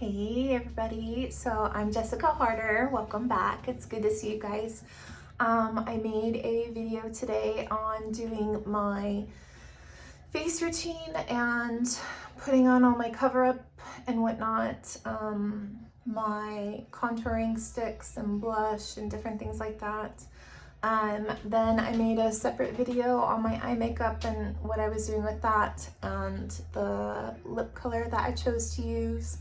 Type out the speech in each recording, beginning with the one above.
Hey everybody, so I'm Jessica Harder. Welcome back. It's good to see you guys. I made a video today on doing my face routine and putting on all my cover up and whatnot, my contouring sticks and blush and different things like that. Then I made a separate video on my eye makeup and what I was doing with that and the lip color that I chose to use.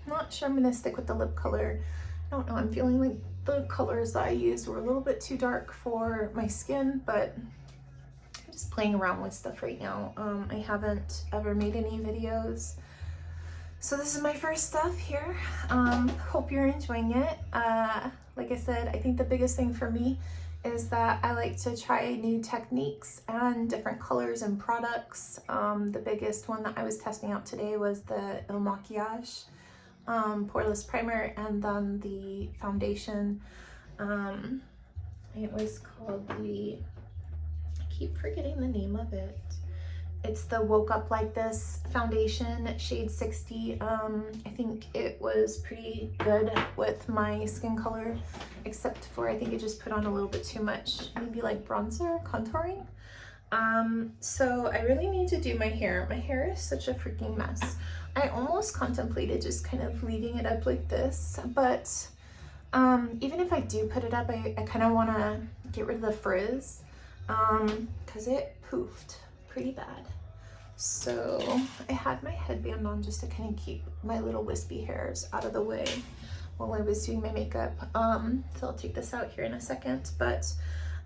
Not sure I'm gonna stick with the lip color. I don't know, I'm feeling like the colors that I used were a little bit too dark for my skin, but I'm just playing around with stuff right now. I haven't ever made any videos, so this is my first stuff here. Hope you're enjoying it. Like I said, I think the biggest thing for me is that I like to try new techniques and different colors and products. The biggest one that I was testing out today was the Il Maquillage poreless primer, and then the foundation. It was called I keep forgetting the name of it. It's the Woke Up Like This foundation, shade 60. I think it was pretty good with my skin color, except for I think it just put on a little bit too much, maybe like bronzer, contouring. So I really need to do my hair. My hair is such a freaking mess. I almost contemplated just kind of leaving it up like this, but even if I do put it up, I kind of want to get rid of the frizz, because it poofed pretty bad. So I had my headband on just to kind of keep my little wispy hairs out of the way while I was doing my makeup. So I'll take this out here in a second, but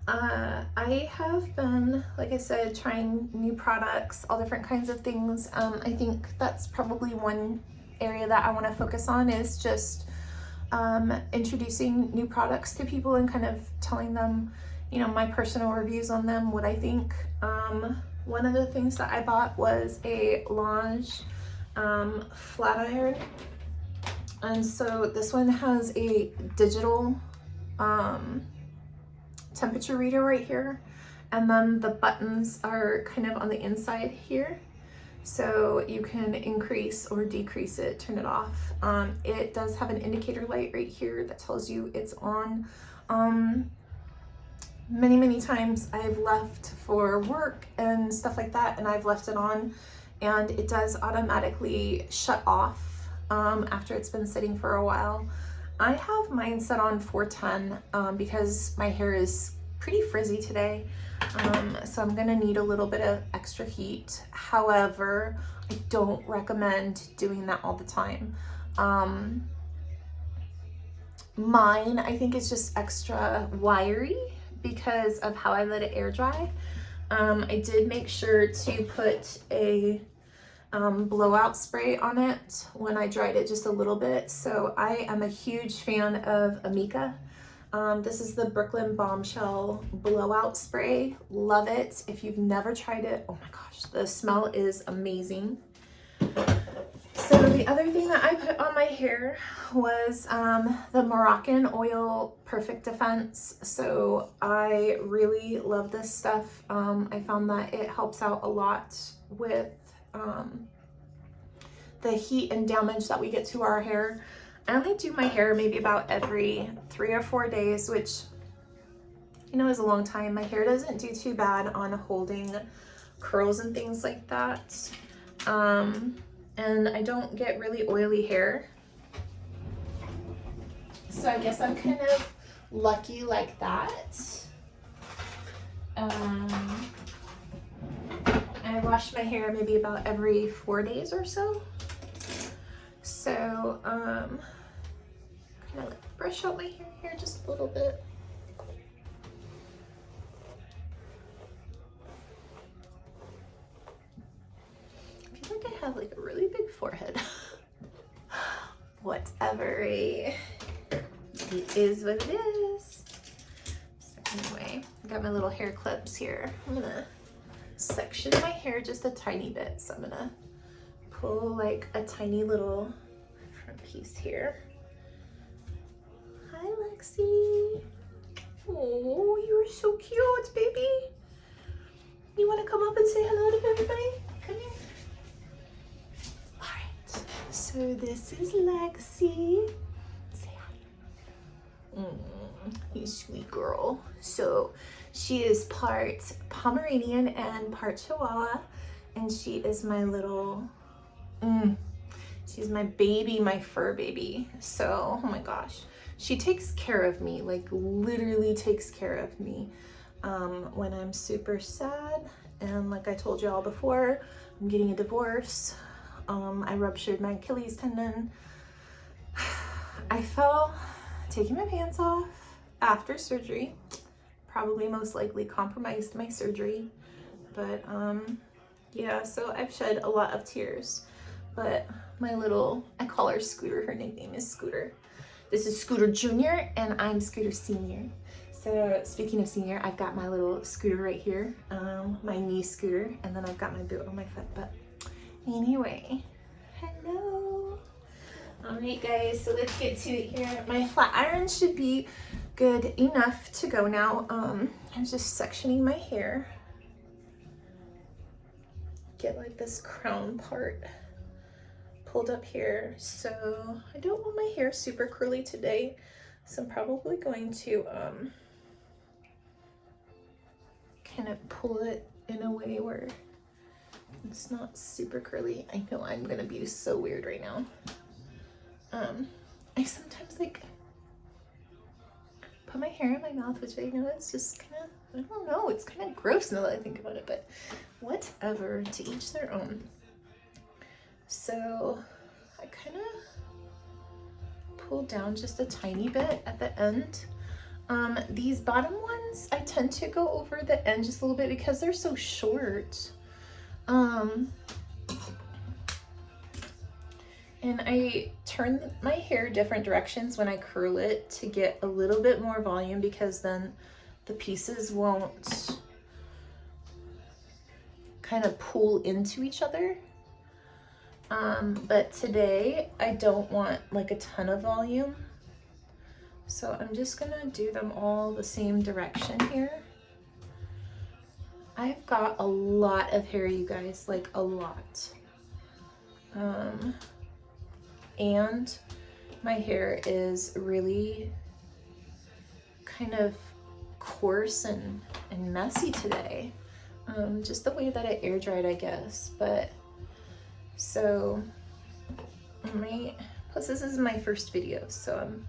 I have been, like I said, trying new products, all different kinds of things. I think that's probably one area that I want to focus on, is just introducing new products to people and kind of telling them, you know, my personal reviews on them, what I think. One of the things that I bought was a Lange flat iron, and so this one has a digital temperature reader right here, and then the buttons are kind of on the inside here, so you can increase or decrease it, turn it off. It does have an indicator light right here that tells you it's on. Many times I've left for work and stuff like that, and I've left it on, and it does automatically shut off after it's been sitting for a while. I have mine set on 410 because my hair is pretty frizzy today, so I'm gonna need a little bit of extra heat. However, I don't recommend doing that all the time. Mine, I think, is just extra wiry because of how I let it air dry. I did make sure to put a blowout spray on it when I dried it just a little bit. So I am a huge fan of Amika. This is the Brooklyn Bombshell blowout spray. Love it. If you've never tried it, oh my gosh, the smell is amazing. So the other thing that I put on my hair was the Moroccan Oil Perfect Defense. So I really love this stuff. I found that it helps out a lot with the heat and damage that we get to our hair. I only do my hair maybe about every 3 or 4 days, which, you know, is a long time. My hair doesn't do too bad on holding curls and things like that. And I don't get really oily hair. So I guess I'm kind of lucky like that. I wash my hair maybe about every 4 days or so. So kind of like brush out my hair here just a little bit. I feel like I have like a really big forehead. Whatever, it is what it is. So anyway, I got my little hair clips here. I'm gonna section my hair just a tiny bit. So I'm gonna pull like a tiny little front piece here. Hi, Lexi. Oh, you are so cute, baby. You want to come up and say hello to everybody? Come here. All right. So this is Lexi. Say hi. You sweet girl. So she is part Pomeranian and part Chihuahua, and she is my little, she's my baby, my fur baby. So, oh my gosh, she takes care of me, like literally takes care of me when I'm super sad. And like I told you all before, I'm getting a divorce. I ruptured my Achilles tendon. I fell taking my pants off after surgery. Probably most likely compromised my surgery. But yeah, so I've shed a lot of tears. But my little, I call her Scooter, her nickname is Scooter. This is Scooter Jr. and I'm Scooter Senior. So speaking of senior, I've got my little Scooter right here, my knee Scooter, and then I've got my boot on my foot. But anyway, hello. All right, guys, so let's get to it here. My flat iron should be good enough to go now. I'm just sectioning my hair. Get like this crown part pulled up here. So I don't want my hair super curly today, so I'm probably going to kind of pull it in a way where it's not super curly. I know I'm gonna be so weird right now. I sometimes like put my hair in my mouth, which I know is just kind of, I don't know, it's kind of gross now that I think about it, but whatever, to each their own. So I kind of pull down just a tiny bit at the end. These bottom ones, I tend to go over the end just a little bit because they're so short. And I turn my hair different directions when I curl it to get a little bit more volume, because then the pieces won't kind of pull into each other. But today I don't want like a ton of volume. So I'm just gonna do them all the same direction here. I've got a lot of hair, you guys, like a lot. And my hair is really kind of coarse and messy today. Just the way that it air dried, I guess. But so plus this is my first video, so I'm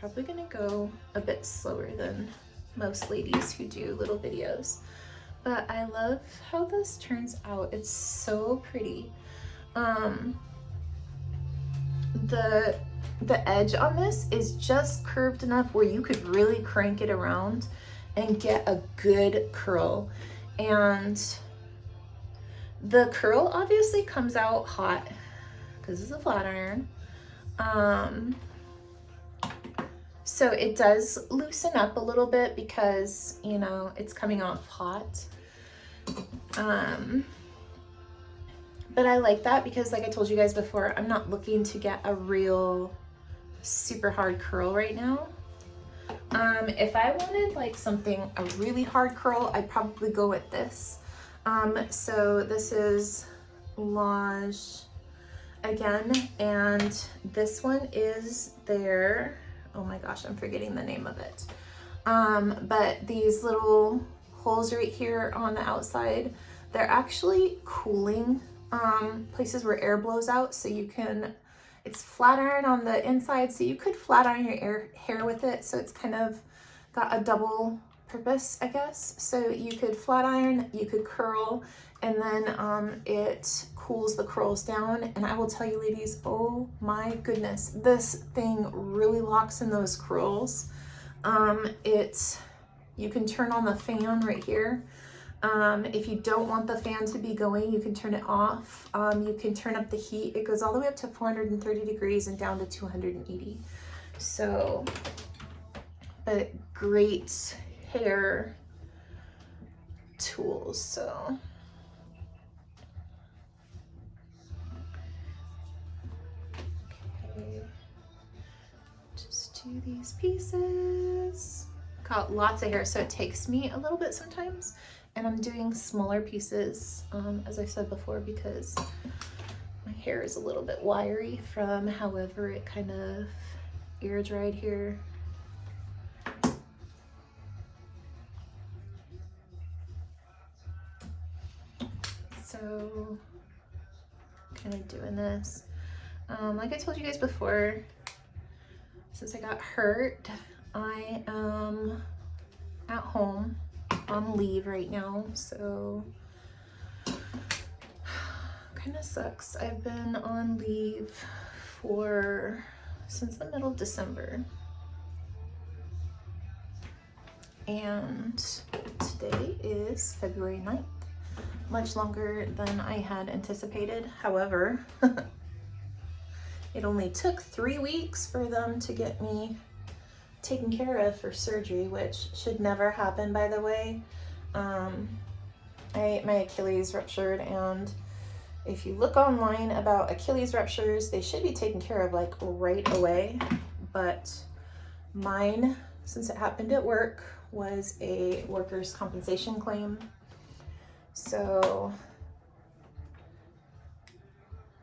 probably gonna go a bit slower than most ladies who do little videos. But I love how this turns out. It's so pretty. The edge on this is just curved enough where you could really crank it around and get a good curl. And the curl obviously comes out hot because it's a flat iron. So it does loosen up a little bit because, you know, it's coming off hot. But I like that because, like I told you guys before, I'm not looking to get a real super hard curl right now. If I wanted like something, a really hard curl, I'd probably go with this. So this is Lange again, and this one is their, oh my gosh, I'm forgetting the name of it. But these little holes right here on the outside, they're actually cooling places where air blows out, so you can, it's flat iron on the inside, so you could flat iron your hair with it, so it's kind of got a double purpose, I guess. So you could flat iron, you could curl, and then it cools the curls down. And I will tell you, ladies, oh my goodness, this thing really locks in those curls. You can turn on the fan right here. If you don't want the fan to be going, you can turn it off. You can turn up the heat. It goes all the way up to 430 degrees and down to 280. So, but great hair tools. So, okay, just do these pieces. Got lots of hair, so it takes me a little bit sometimes. And I'm doing smaller pieces, as I said before, because My hair is a little bit wiry from however it kind of air dried here. So kind of doing this. Like I told you guys before, since I got hurt, I am at home on leave right now, so kind of sucks. I've been on leave since the middle of December, and today is February 9th. Much longer than I had anticipated. However, it only took 3 weeks for them to get me taken care of for surgery, which should never happen, by the way. My Achilles ruptured, and if you look online about Achilles ruptures, they should be taken care of like right away. But mine, since it happened at work, was a workers' compensation claim. So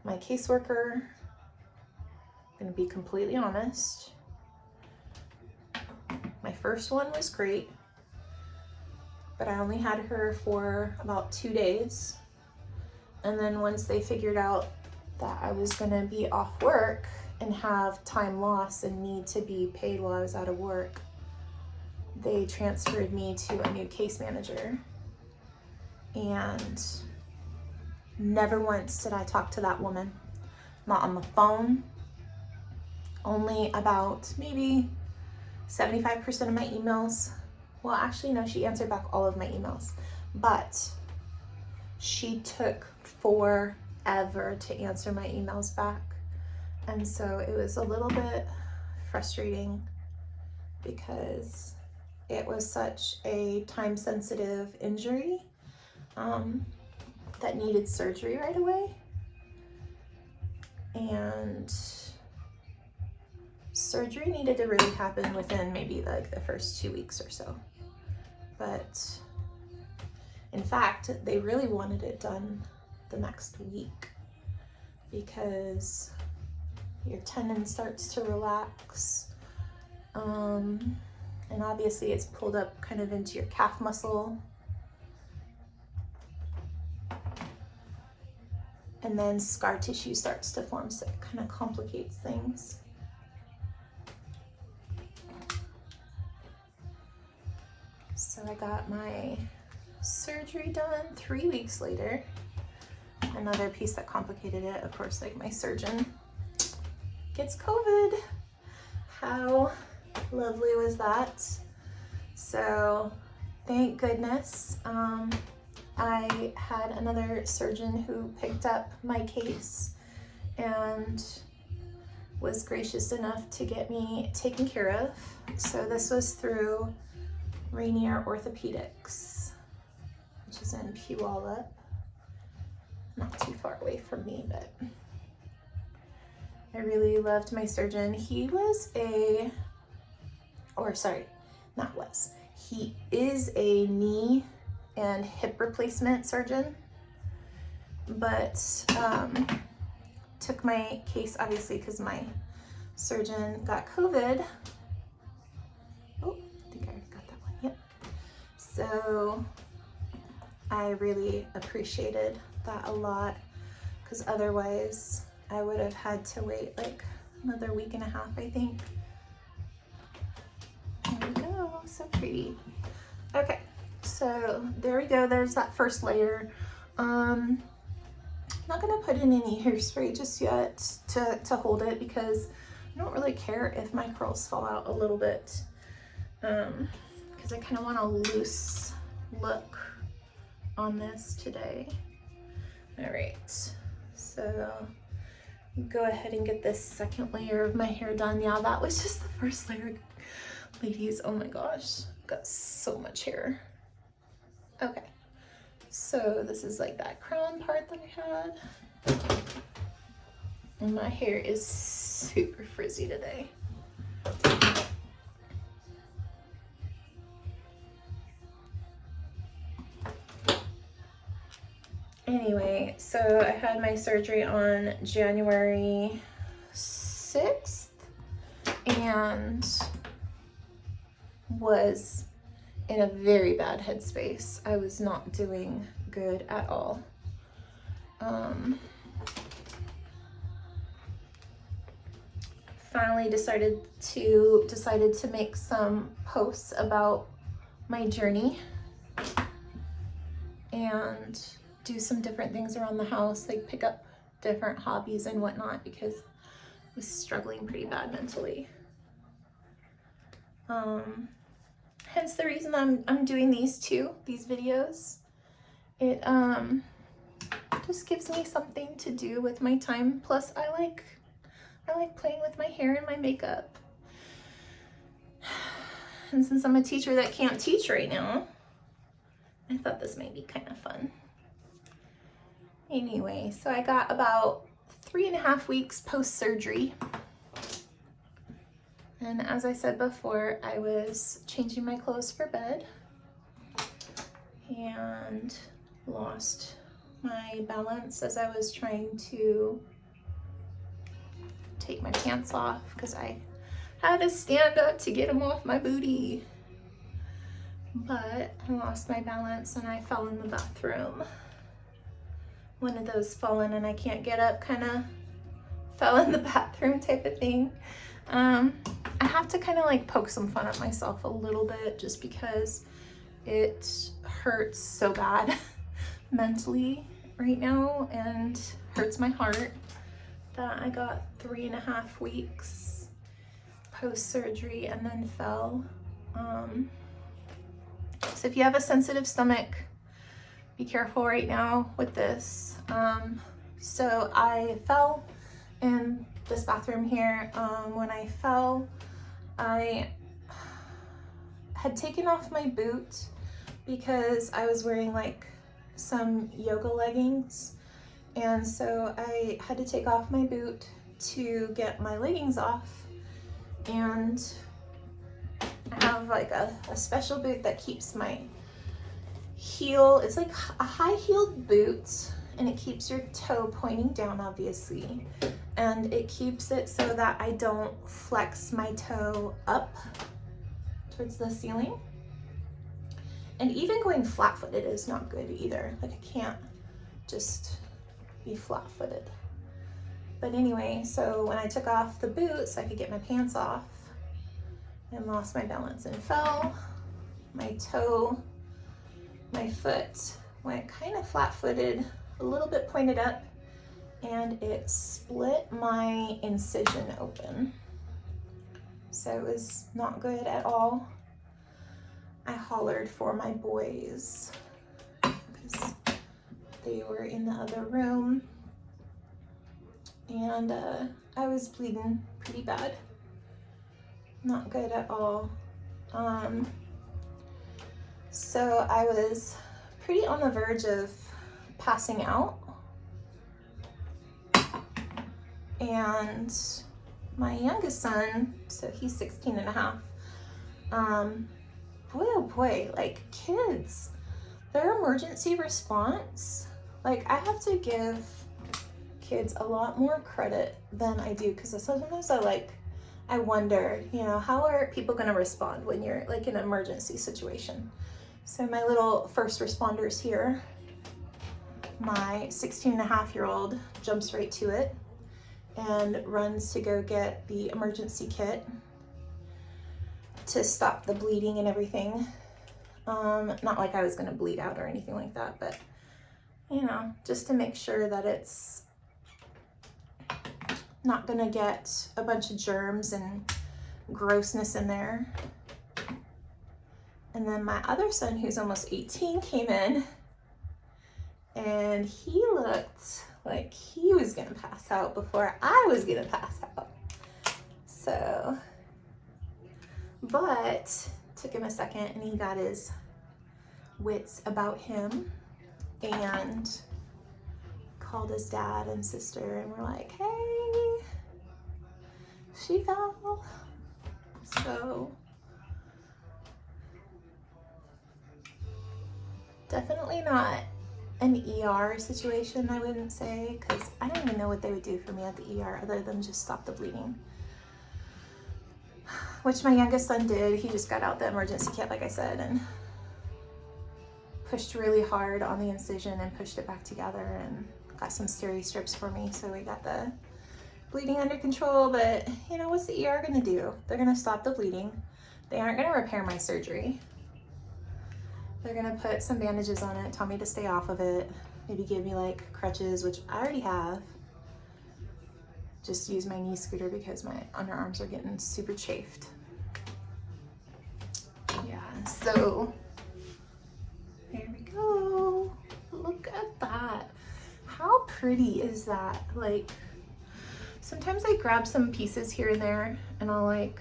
my caseworker, I'm going to be completely honest, my first one was great, but I only had her for about 2 days. And then once they figured out that I was going to be off work and have time loss and need to be paid while I was out of work, they transferred me to a new case manager. And never once did I talk to that woman. Not on the phone. Only about maybe 75% of my emails. Well, actually, no, she answered back all of my emails. But she took forever to answer my emails back. And so it was a little bit frustrating because it was such a time-sensitive injury that needed surgery right away. And surgery needed to really happen within maybe like the first 2 weeks or so. But in fact, they really wanted it done the next week because your tendon starts to relax. And obviously it's pulled up kind of into your calf muscle. And then scar tissue starts to form, so it kind of complicates things. So I got my surgery done 3 weeks later. Another piece that complicated it, of course, like my surgeon gets COVID. How lovely was that? So thank goodness. I had another surgeon who picked up my case and was gracious enough to get me taken care of. So this was through Rainier Orthopedics, which is in Puyallup, not too far away from me, but I really loved my surgeon. He is a knee and hip replacement surgeon, but took my case obviously because my surgeon got COVID. Oh, I think I got that one. Yep. So I really appreciated that a lot because otherwise I would have had to wait like another week and a half, I think. There we go, so pretty. Okay. So there we go, there's that first layer. I'm not gonna put in any hairspray just yet to hold it because I don't really care if my curls fall out a little bit because I kind of want a loose look on this today. All right, so go ahead and get this second layer of my hair done. Yeah, that was just the first layer, ladies. Oh my gosh, got so much hair. Okay, so this is like that crown part that I had. And my hair is super frizzy today. Anyway, so I had my surgery on January 6th and was in a very bad headspace. I was not doing good at all. Finally decided to make some posts about my journey and do some different things around the house, like pick up different hobbies and whatnot, because I was struggling pretty bad mentally. Hence the reason I'm doing these videos. It just gives me something to do with my time. Plus I like playing with my hair and my makeup. And since I'm a teacher that can't teach right now, I thought this might be kind of fun. Anyway, so I got about 3.5 weeks post-surgery. And as I said before, I was changing my clothes for bed and lost my balance as I was trying to take my pants off because I had to stand up to get them off my booty. But I lost my balance and I fell in the bathroom. One of those fallen and I can't get up kind of fell in the bathroom type of thing. I have to kind of like poke some fun at myself a little bit just because it hurts so bad mentally right now and hurts my heart that I got 3.5 weeks post-surgery and then fell. So if you have a sensitive stomach, be careful right now with this. So I fell in this bathroom here. When I fell, I had taken off my boot because I was wearing like some yoga leggings. And so I had to take off my boot to get my leggings off. And I have like a special boot that keeps my heel, it's like a high-heeled boot, and it keeps your toe pointing down, obviously. And it keeps it so that I don't flex my toe up towards the ceiling. And even going flat-footed is not good either. Like I can't just be flat-footed. But anyway, so when I took off the boots, I could get my pants off and lost my balance and fell. My toe, my foot went kind of flat-footed, a little bit pointed up, and it split my incision open. So it was not good at all. I hollered for my boys because they were in the other room, and I was bleeding pretty bad. Not good at all. So I was pretty on the verge of passing out. And my youngest son, so he's 16 and a half, boy oh boy, like kids, their emergency response, like I have to give kids a lot more credit than I do, because sometimes I wonder, you know, how are people going to respond when you're like in an emergency situation? So my little first responders here, my 16-and-a-half-year-old jumps right to it and runs to go get the emergency kit to stop the bleeding and everything. Not like I was going to bleed out or anything like that, but you know, just to make sure that it's not going to get a bunch of germs and grossness in there. And then my other son, who's almost 18, came in, and he looked like he was gonna pass out before I was gonna pass out. So, but took him a second and he got his wits about him and called his dad and sister, and we're like, hey, she fell. So definitely not an ER situation, I wouldn't say, because I don't even know what they would do for me at the ER other than just stop the bleeding. Which my youngest son did. He just got out the emergency kit, like I said, and pushed really hard on the incision and pushed it back together and got some steri strips for me. So we got the bleeding under control, but you know, what's the ER gonna do? They're gonna stop the bleeding. They aren't gonna repair my surgery. They're gonna put some bandages on it, tell me to stay off of it, maybe give me like crutches, which I already have. Just use my knee scooter because my underarms are getting super chafed. Yeah, so there we go. Look at that. How pretty is that? Like, sometimes I grab some pieces here and there and I'll like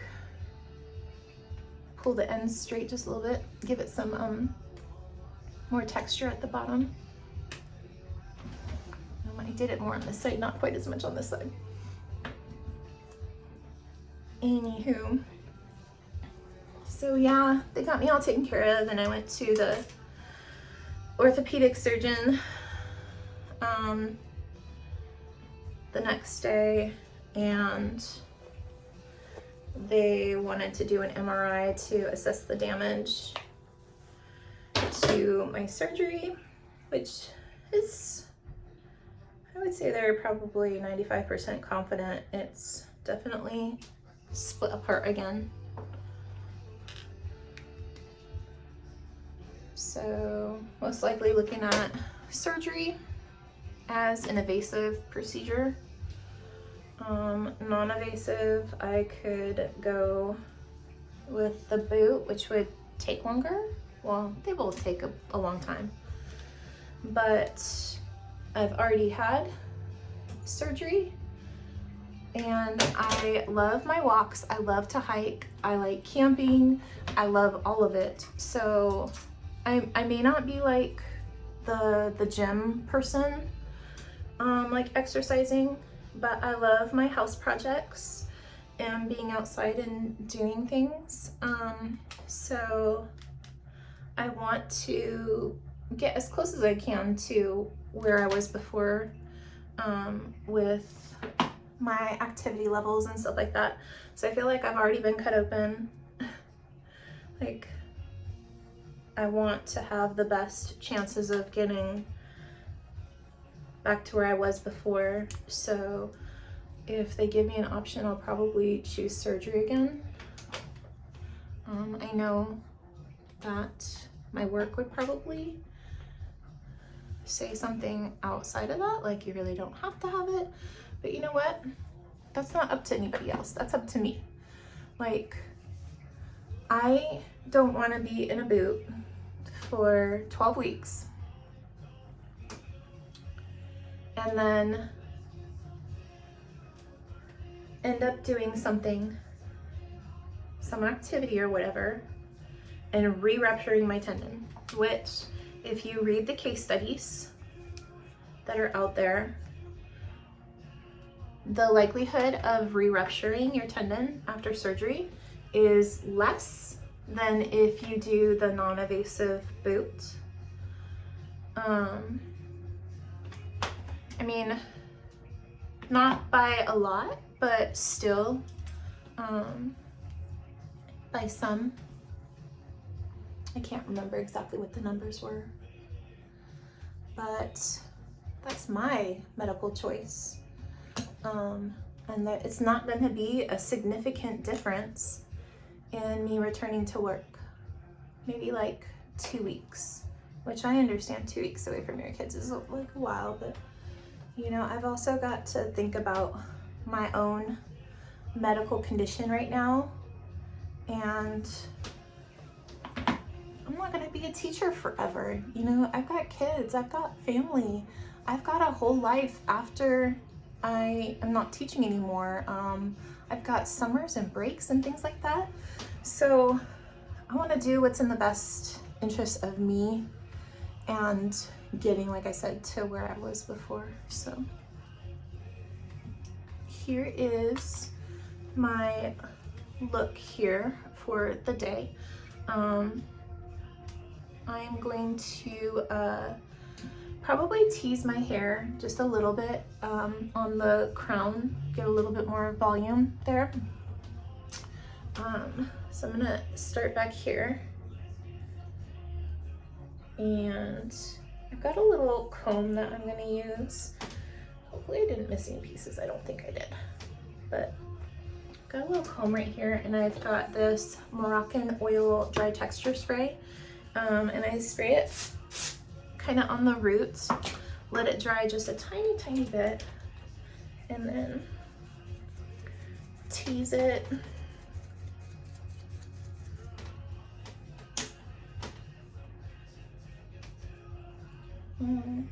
pull the ends straight just a little bit, give it some more texture at the bottom. I did it more on this side, not quite as much on this side. Anywho, so yeah, they got me all taken care of, and I went to the orthopedic surgeon the next day, and they wanted to do an MRI to assess the damage to my surgery, which is, I would say they're probably 95% confident it's definitely split apart again. So most likely looking at surgery as an invasive procedure. Non-invasive, I could go with the boot, which would take longer. Well, they both take a long time, but I've already had surgery and I love my walks. I love to hike. I like camping. I love all of it. So I may not be like the gym person, like exercising, but I love my house projects and being outside and doing things. So I want to get as close as I can to where I was before, with my activity levels and stuff like that. So I feel like I've already been cut open. Like, I want to have the best chances of getting back to where I was before. So if they give me an option, I'll probably choose surgery again. I know that my work would probably say something outside of that, like you really don't have to have it, but you know what? That's not up to anybody else. That's up to me. Like, I don't want to be in a boot for 12 weeks and then end up doing something, some activity or whatever, and re-rupturing my tendon, which if you read the case studies that are out there, the likelihood of re-rupturing your tendon after surgery is less than if you do the non-invasive boot. I mean, not by a lot, but still, by some. I can't remember exactly what the numbers were, but that's my medical choice. And that it's not going to be a significant difference in me returning to work. Maybe like 2 weeks, which I understand 2 weeks away from your kids is like a while, but you know, I've also got to think about my own medical condition right now, and I'm not gonna be a teacher forever. You know, I've got kids, I've got family, I've got a whole life after I am not teaching anymore. I've got summers and breaks and things like that. So I want to do what's in the best interest of me and getting, like I said, to where I was before. So here is my look here for the day. I'm going to probably tease my hair just a little bit on the crown, get a little bit more volume there. So I'm gonna start back here, and I've got a little comb that I'm gonna use. Hopefully I didn't miss any pieces. I don't think I did, but I've got a little comb right here, and I've got this Moroccan oil dry texture spray, and I spray it kind of on the roots, let it dry just a tiny bit, and then tease it. There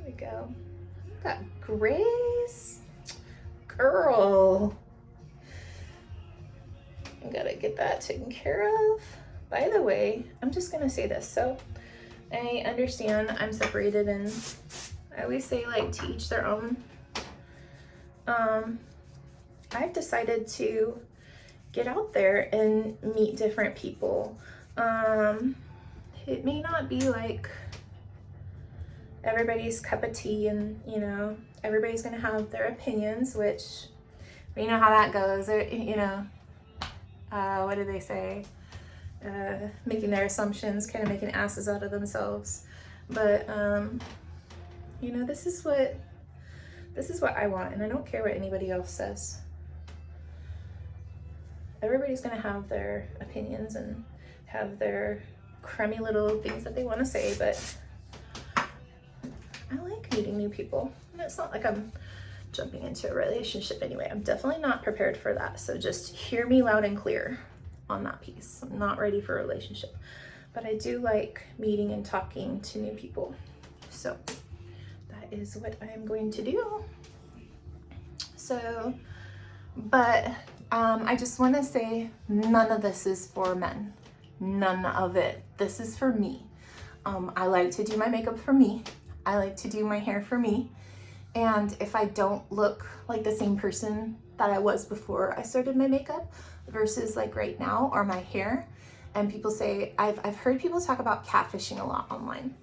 we go. Got Grace. Girl. I gotta get that taken care of. By the way, I'm just gonna say this. So I understand I'm separated, and I always say, like, to each their own. I've decided to get out there and meet different people. It may not be like everybody's cup of tea, and you know, everybody's gonna have their opinions, which we know how that goes. You know, what do they say? Making their assumptions, kind of making asses out of themselves. But you know, this is what I want, and I don't care what anybody else says. Everybody's gonna have their opinions and have their crummy little things that they want to say, but I like meeting new people. And it's not like I'm jumping into a relationship anyway. I'm definitely not prepared for that. So just hear me loud and clear on that piece. I'm not ready for a relationship, but I do like meeting and talking to new people. So that is what I am going to do. So, but I just want to say none of this is for men. None of it. This is for me. I like to do my makeup for me. I like to do my hair for me. And if I don't look like the same person that I was before I started my makeup versus like right now, or my hair, and people say, I've heard people talk about catfishing a lot online.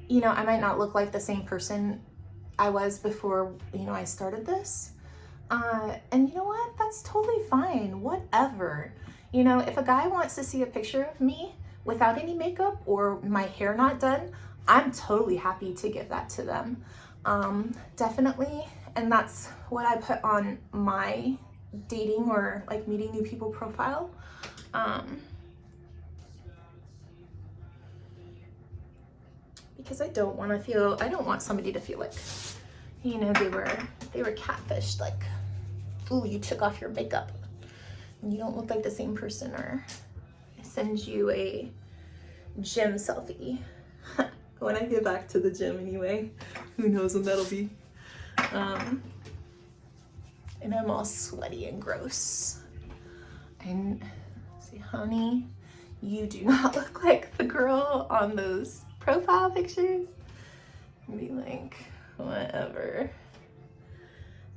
You know, I might not look like the same person I was before, you know, I started this. And you know what? That's totally fine. Whatever. You know, if a guy wants to see a picture of me without any makeup or my hair not done, I'm totally happy to give that to them. Definitely. And that's what I put on my dating or like meeting new people profile. Because I don't want somebody to feel like, you know, they were catfished, like, ooh, you took off your makeup and you don't look like the same person, or I send you a gym selfie. When I get back to the gym anyway, who knows when that'll be. And I'm all sweaty and gross. And say, honey, you do not look like the girl on those profile pictures. And be like, whatever.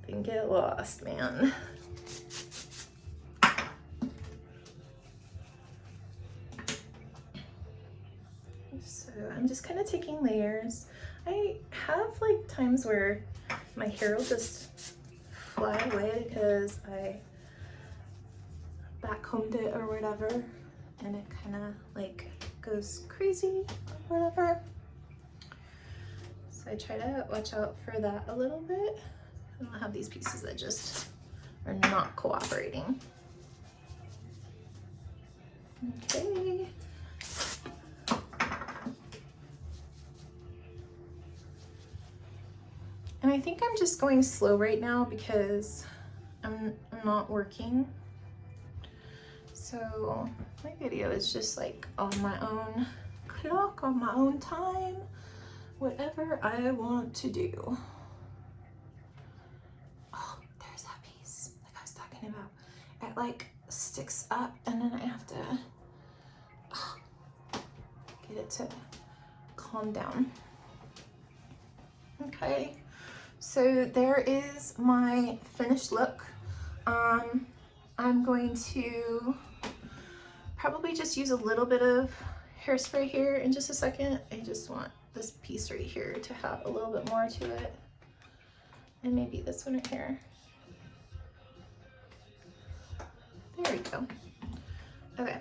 Then get lost, man. So I'm just kind of taking layers. I have like times where my hair will just fly away because I backcombed it or whatever, and it kind of like goes crazy or whatever. So I try to watch out for that a little bit. I don't have these pieces that just are not cooperating. Okay. And I think I'm just going slow right now because I'm not working. So my video is just like on my own clock, on my own time, whatever I want to do. Oh, there's that piece like I was talking about. It like sticks up and then I have to get it to calm down. Okay, so there is my finished look. I'm going to probably just use a little bit of hairspray here in just a second. I just want this piece right here to have a little bit more to it. And maybe this one right here. There we go. Okay.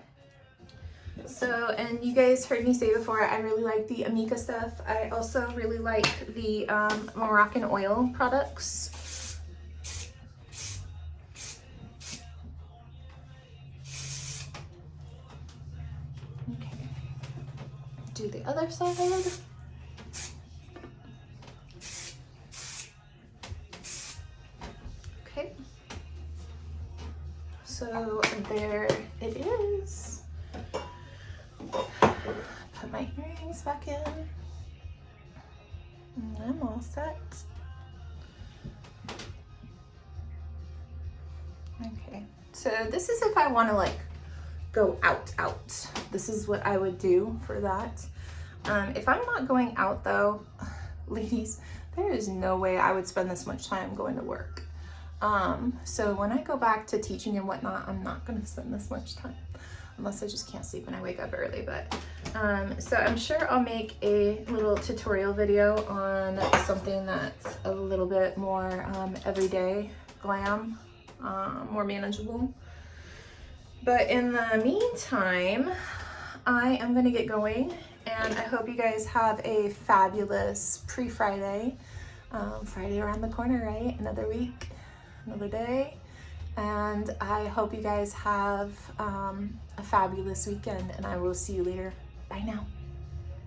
So, and you guys heard me say before, I really like the Amika stuff. I also really like the Moroccan oil products. Okay. Do the other side. Okay. So there it is. Put my earrings back in. And I'm all set. Okay, so this is if I want to like go out. This is what I would do for that. If I'm not going out though, ladies, there is no way I would spend this much time going to work. So when I go back to teaching and whatnot, I'm not going to spend this much time unless I just can't sleep when I wake up early. But so I'm sure I'll make a little tutorial video on something that's a little bit more everyday glam, more manageable. But in the meantime, I am going to get going, and I hope you guys have a fabulous pre-Friday. Friday around the corner, right? Another week, another day. And I hope you guys have a fabulous weekend, and I will see you later. Bye now.